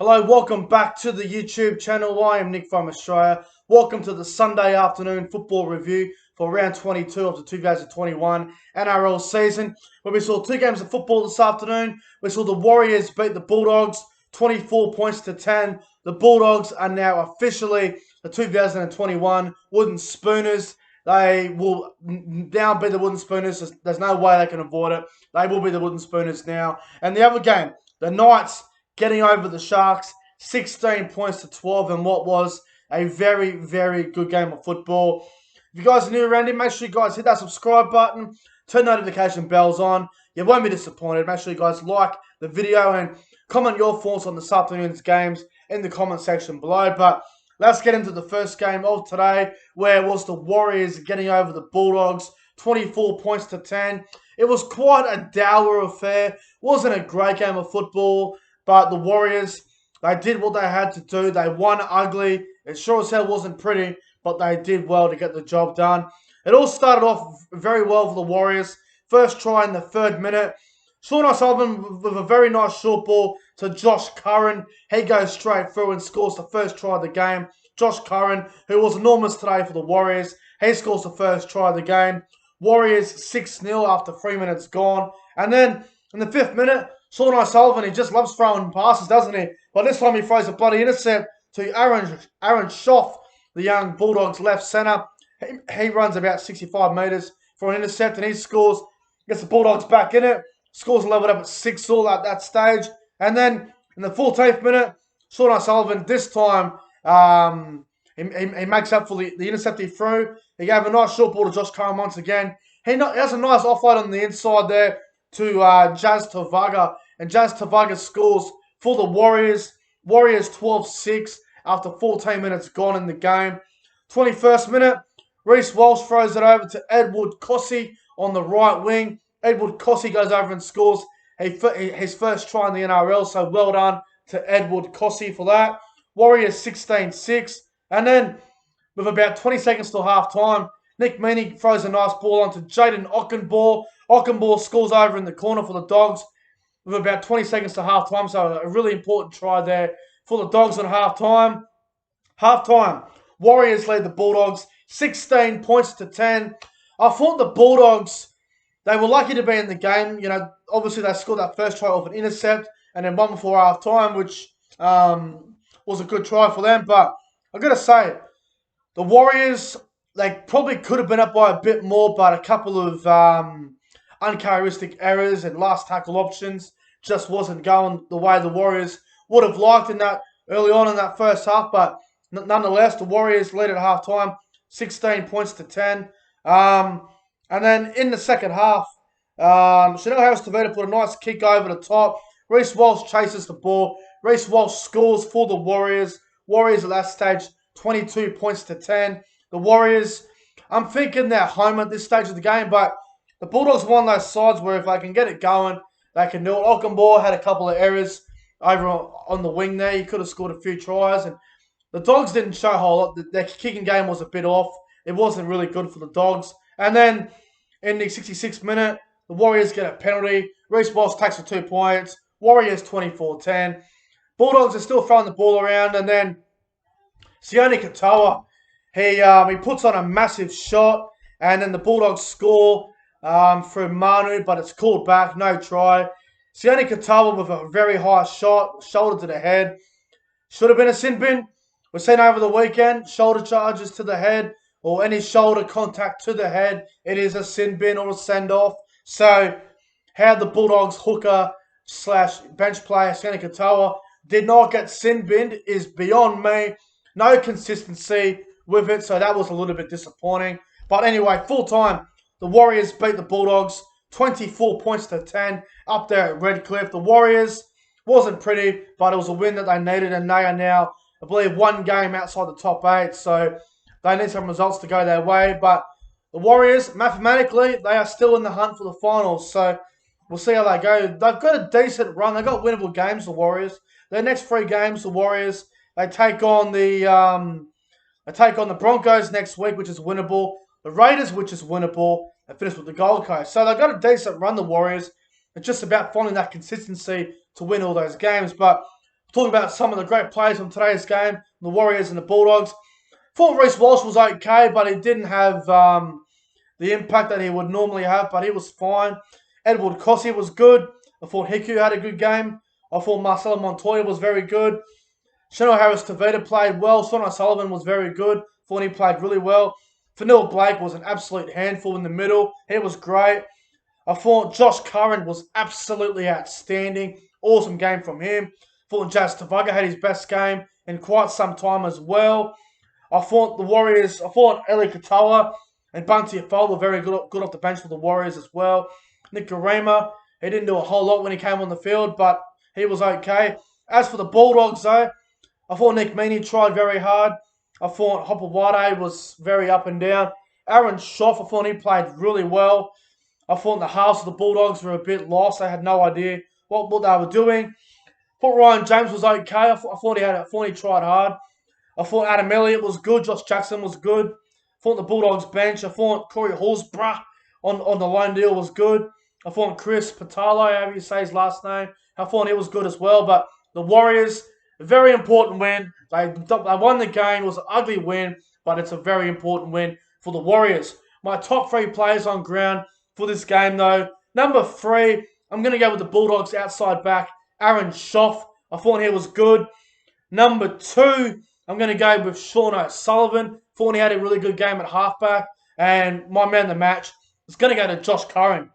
Hello, welcome back to the YouTube channel. I am Nick from Australia. Welcome to the Sunday afternoon football review for round 22 of the 2021 NRL season, where we saw two games of football this afternoon. We saw the Warriors beat the Bulldogs 24 points to 10. The Bulldogs are now officially the 2021 Wooden Spooners. They will now be the Wooden Spooners. There's no way they can avoid it. They will be the Wooden Spooners now. And the other game, the Knights getting over the Sharks 16 points to 12 in what was a very, very good game of football. If you guys are new around here, make sure you guys hit that subscribe button, turn notification bells on. You won't be disappointed. Make sure you guys like the video and comment your thoughts on this afternoon's games in the comment section below. But let's get into the first game of today, where it was the Warriors getting over the Bulldogs 24 points to 10. It was quite a dour affair. Wasn't a great game of football. But the Warriors, they did what they had to do. They won ugly. It sure as hell wasn't pretty, but they did well to get the job done. It all started off very well for the Warriors. First try in the 3rd minute. Sean O'Sullivan with a very nice short ball to Josh Curran. He goes straight through and scores the first try of the game. Josh Curran, who was enormous today for the Warriors, he scores the first try of the game. Warriors 6-0 after 3 minutes gone. And then in the 5th minute, Sean O'Sullivan, he just loves throwing passes, doesn't he? But this time he throws a bloody intercept to Aaron Schoff, the young Bulldogs left centre. He runs about 65 metres for an intercept and he scores, gets the Bulldogs back in it, scores leveled up at 6-all at that stage. And then in the 14th minute, Sean O'Sullivan, this time, he makes up for the intercept he threw. He gave a nice short ball to Josh Curran once again. He has a nice offload on the inside there to Jazz Tavaga, and Jazz Tavaga scores for the Warriors. Warriors 12-6 after 14 minutes gone in the game. 21st minute, Reece Walsh throws it over to Edward Kosi on the right wing. Edward Kosi goes over and scores his first try in the NRL, so well done to Edward Kosi for that. Warriors 16-6, and then with about 20 seconds till half time, Nick Meaney throws a nice ball onto Jaden Ockenbaugh. Ockenbaugh scores over in the corner for the Dogs with about 20 seconds to half-time, so a really important try there for the Dogs on half-time. Half-time, Warriors lead the Bulldogs 16 points to 10. I thought the Bulldogs, they were lucky to be in the game. You know, obviously they scored that first try off an intercept and then one before half-time, which was a good try for them. But I've got to say, the Warriors, they probably could have been up by a bit more, but a couple of uncharacteristic errors and last tackle options just wasn't going the way the Warriors would have liked in that early on in that first half. But nonetheless, the Warriors lead at half-time, 16 points to 10. And then in the second half, Chanel Harris-Tavita put a nice kick over the top. Reece Walsh chases the ball. Reece Walsh scores for the Warriors. Warriors at that stage, 22 points to 10. The Warriors, I'm thinking they're home at this stage of the game, but the Bulldogs are one of those sides where if they can get it going, they can do it. Ockenbaugh had a couple of errors over on the wing there. He could have scored a few tries. And the Dogs didn't show a whole lot. Their kicking game was a bit off. It wasn't really good for the Dogs. And then in the 66th minute, the Warriors get a penalty. Reece Walsh takes for 2 points. Warriors 24-10. Bulldogs are still throwing the ball around. And then Sione Katoa, he puts on a massive shot. And then the Bulldogs score through Manu, but it's called back, no try. Sione Katoa with a very high shot, shoulder to the head. Should have been a sin bin. We've seen over the weekend, shoulder charges to the head or any shoulder contact to the head, it is a sin bin or a send-off. So how the Bulldogs hooker / bench player Sione Katoa did not get sin binned is beyond me. No consistency with it, so that was a little bit disappointing. But anyway, full time, the Warriors beat the Bulldogs 24 points to 10 up there at Redcliffe. The Warriors wasn't pretty, but it was a win that they needed, and they are now, I believe, one game outside the top 8, so they need some results to go their way. But the Warriors, mathematically, they are still in the hunt for the finals, so we'll see how they go. They've got a decent run. They've got winnable games, the Warriors. Their next 3 games, the Warriors, they take on the Broncos next week, which is winnable. The Raiders, which is winnable, and finish with the Gold Coast. So they've got a decent run, the Warriors. It's just about finding that consistency to win all those games. But Talking about some of the great players from today's game, the Warriors and the Bulldogs. Thought Reece Walsh was okay, but he didn't have the impact that he would normally have, but he was fine. Edward Kossie was good. I thought Hiku had a good game. I thought Marcelo Montoya was very good. Chanel Harris-Tavita played well. Son O'Sullivan was very good. Thought he played really well. Fanil Blake was an absolute handful in the middle. He was great. I thought Josh Curran was absolutely outstanding. Awesome game from him. Thought Jazz Tavaga had his best game in quite some time as well. I thought the Warriors, I thought Eli Katoa and Bunty Afola were very good off the bench for the Warriors as well. Nick Garema, he didn't do a whole lot when he came on the field, but he was okay. As for the Bulldogs, though, I thought Nick Meaney tried very hard. I thought Hopper Wade was very up and down. Aaron Schoff, I thought he played really well. I thought the halves of the Bulldogs were a bit lost. They had no idea what they were doing. I thought Ryan James was okay. I thought he tried hard. I thought Adam Elliott was good. Josh Jackson was good. I thought the Bulldogs bench. I thought Corey Horsburgh on the loan deal was good. I thought Chris Patalo, however you say his last name, I thought he was good as well. But the Warriors, a very important win. They won the game. It was an ugly win, but it's a very important win for the Warriors. My top 3 players on ground for this game, though. Number 3, I'm going to go with the Bulldogs outside back, Aaron Schoff. I thought he was good. Number 2, I'm going to go with Sean O'Sullivan. Thought he had a really good game at halfback. And my man of the match is going to go to Josh Curran.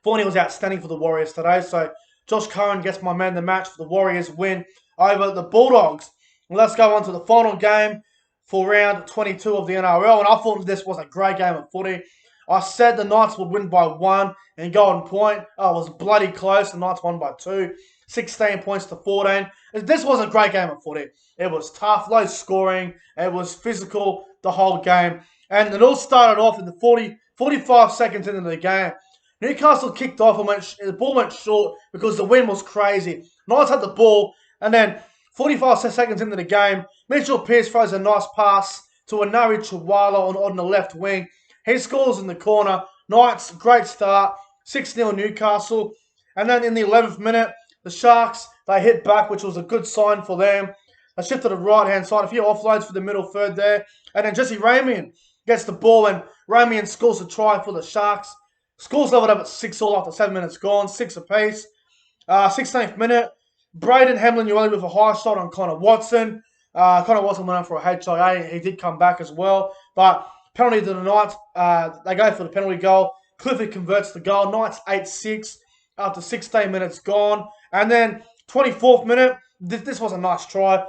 Thought he was outstanding for the Warriors today. So Josh Curran gets my man of the match for the Warriors win over the Bulldogs. And let's go on to the final game for round 22 of the NRL. And I thought this was a great game of footy. I said the Knights would win by 1 in Golden Point. Oh, it was bloody close. The Knights won by 2. 16 points to 14. This was a great game of footy. It was tough, low scoring. It was physical the whole game. And it all started off in the 45 seconds into the game. Newcastle kicked off and the ball went short because the wind was crazy. Knights had the ball, and then 45 seconds into the game, Mitchell Pearce throws a nice pass to Anari Chihuahua on the left wing. He scores in the corner. Knights, great start. 6-0 Newcastle. And then in the 11th minute, the Sharks, they hit back, which was a good sign for them. They shifted to the right-hand side. A few offloads for the middle third there. And then Jesse Ramian gets the ball, and Ramian scores a try for the Sharks. Scores leveled up at 6-all after 7 minutes gone. 6 apiece. 16th minute, Braden Hamlin-Uele with a high shot on Connor Watson. Connor Watson went out for a HIA. He did come back as well. But penalty to the Knights. They go for the penalty goal. Clifford converts the goal. Knights 8-6 after 16 minutes gone. And then 24th minute, this was a nice try.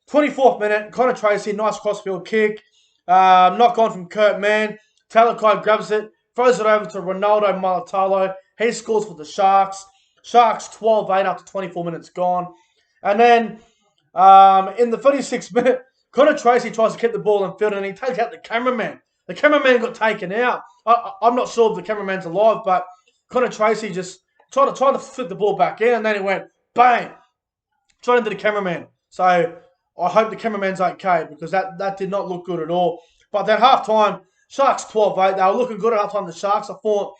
24th minute, Connor Tracy, nice crossfield kick. Knock on from Kurt Mann. Talakai grabs it, throws it over to Ronaldo Mulatalo. He scores for the Sharks. Sharks 12-8 after 24 minutes gone. And then in the 36th minute, Connor Tracy tries to keep the ball in field and he takes out the cameraman. The cameraman got taken out. I'm not sure if the cameraman's alive, but Connor Tracy just tried to flip the ball back in and then it went bang, straight into the cameraman. So I hope the cameraman's okay because that did not look good at all. But then half-time, Sharks 12-8. They were looking good at half-time, the Sharks. I thought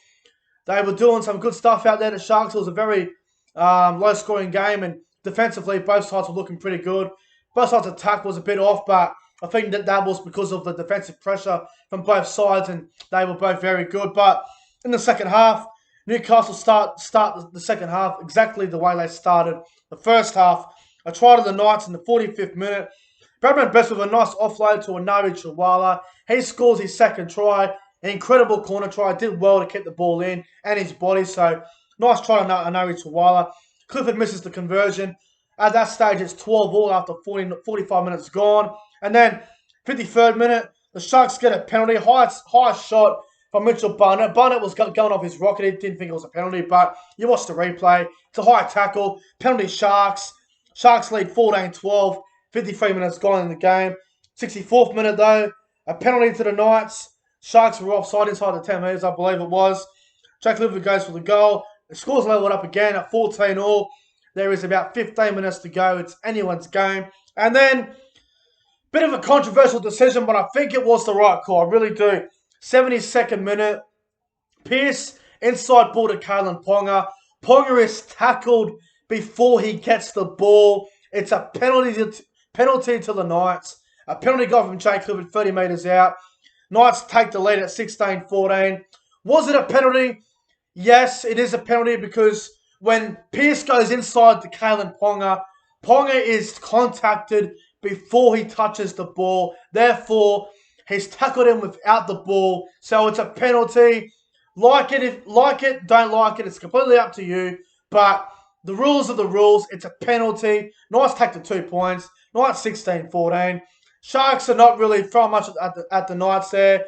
they were doing some good stuff out there. The Sharks, it was a very low-scoring game, and defensively, both sides were looking pretty good. Both sides' attack was a bit off, but I think that was because of the defensive pressure from both sides, and they were both very good. But in the second half, Newcastle start the second half exactly the way they started the first half. A try to the Knights in the 45th minute. Bradman Best with a nice offload to Anari Chihuahua. He scores his second try. An incredible corner try. Did well to keep the ball in and his body. So, nice try to Anari Chihuahua. Clifford misses the conversion. At that stage, it's 12-all after 45 minutes gone. And then, 53rd minute, the Sharks get a penalty. High shot from Mitchell Barnett. Barnett was going off his rocket. He didn't think it was a penalty, but you watch the replay. It's a high tackle. Penalty Sharks. Sharks lead 14-12. 53 minutes gone in the game. 64th minute, though, a penalty to the Knights. Sharks were offside inside the 10 metres, I believe it was. Jack Clifford goes for the goal. The score's leveled up again at 14-all. There is about 15 minutes to go. It's anyone's game. And then, bit of a controversial decision, but I think it was the right call. I really do. 72nd minute. Pearce, inside ball to Kalen Ponga. Ponga is tackled before he gets the ball. It's a penalty to the Knights. A penalty got from Jake Clifford 30 metres out. Knights take the lead at 16-14. Was it a penalty? Yes, it is a penalty because when Pearce goes inside to Kalyn Ponga, Ponga is contacted before he touches the ball. Therefore, he's tackled him without the ball. So it's a penalty. Like it, don't like it. It's completely up to you. But the rules are the rules. It's a penalty. Knights take the 2 points. Knights 16-14. Sharks are not really throwing much at the Knights there.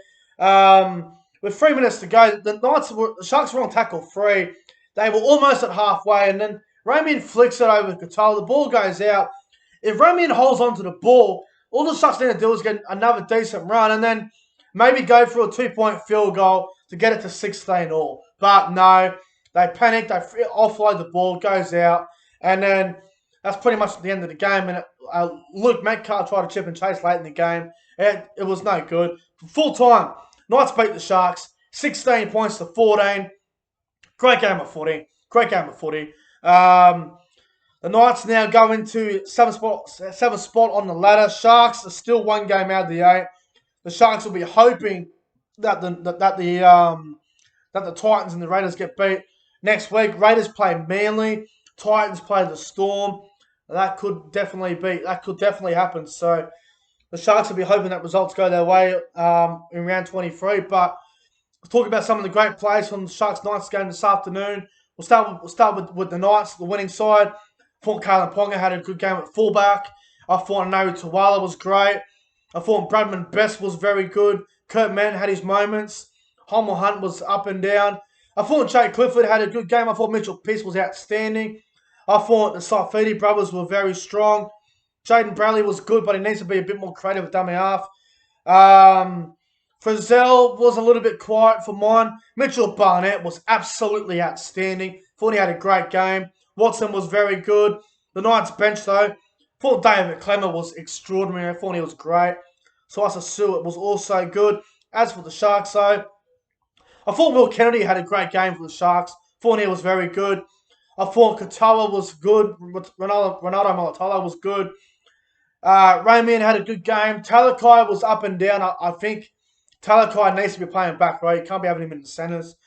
With 3 minutes to go, the Sharks were on tackle 3. They were almost at halfway, and then Ramian flicks it over to Katoa. The ball goes out. If Ramian holds onto the ball, all the Sharks need to do is get another decent run, and then maybe go for a 2-point field goal to get it to 16-all. But no, they panic. They offload the ball, goes out, and then that's pretty much the end of the game. And Luke Metcalf tried to chip and chase late in the game. It was no good. Full time, Knights beat the Sharks 16 points to 14. Great game of footy. Great game of footy. The Knights now go into 7th spot on the ladder. Sharks are still 1 game out of the 8. The Sharks will be hoping that the Titans and the Raiders get beat next week. Raiders play Manly. Titans play the Storm. That could definitely happen. So the Sharks will be hoping that results go their way in round 23. But let's talk about some of the great plays from the Sharks-Knights game this afternoon. We'll start with the Knights, the winning side. I thought Kalyn Ponga had a good game at fullback. I thought Nari Tuwala was great. I thought Bradman Best was very good. Kurt Mann had his moments. Homer Hunt was up and down. I thought Jake Clifford had a good game. I thought Mitchell Pearce was outstanding. I thought the Saifidi brothers were very strong. Jaden Bradley was good, but he needs to be a bit more creative at dummy half. Frizzell was a little bit quiet for mine. Mitchell Barnett was absolutely outstanding. Thought he had a great game. Watson was very good. The Knights bench, though, thought David Clemmer was extraordinary. I thought he was great. Siasa Stewart was also good. As for the Sharks, though, I thought Will Kennedy had a great game for the Sharks. Thought he was very good. I thought Katoa was good. Ronaldo Mulitalo was good. Ramian had a good game. Talakai was up and down. I think Talakai needs to be playing back row. You can't be having him in the centres.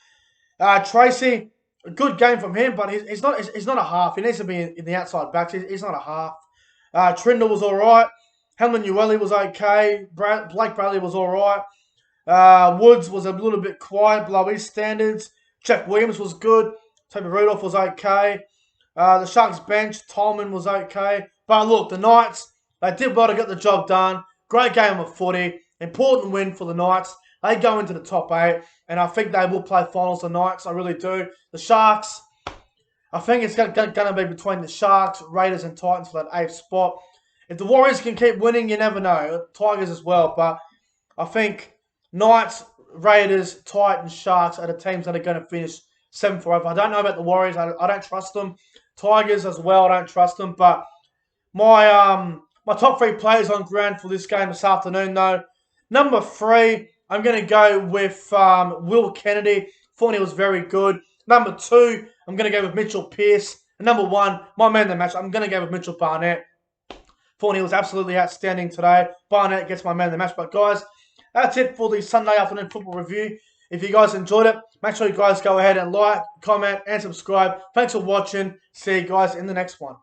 Tracy, a good game from him, but he's not a half. He needs to be in the outside backs. He's not a half. Trindle was all right. Helman Ueli was okay. Blake Bradley was all right. Woods was a little bit quiet below his standards. Jack Williams was good. Toby Rudolph was okay. The Sharks bench, Tolman was okay. But look, the Knights, they did well to get the job done. Great game of footy. Important win for the Knights. They go into the top 8, and I think they will play finals the Knights. I really do. The Sharks, I think it's going to be between the Sharks, Raiders, and Titans for that 8th spot. If the Warriors can keep winning, you never know. Tigers as well, but I think Knights, Raiders, Titans, Sharks are the teams that are going to finish 7th or 8th. I don't know about the Warriors. I don't trust them. Tigers as well, I don't trust them. But my top 3 players on ground for this game this afternoon, though. Number 3, I'm going to go with Will Kennedy. Thought he was very good. Number 2, I'm going to go with Mitchell Pearce. And number 1, my man of the match, I'm going to go with Mitchell Barnett. Thought he was absolutely outstanding today. Barnett gets my man of the match. But guys, that's it for the Sunday afternoon football review. If you guys enjoyed it, make sure you guys go ahead and like, comment, and subscribe. Thanks for watching. See you guys in the next one.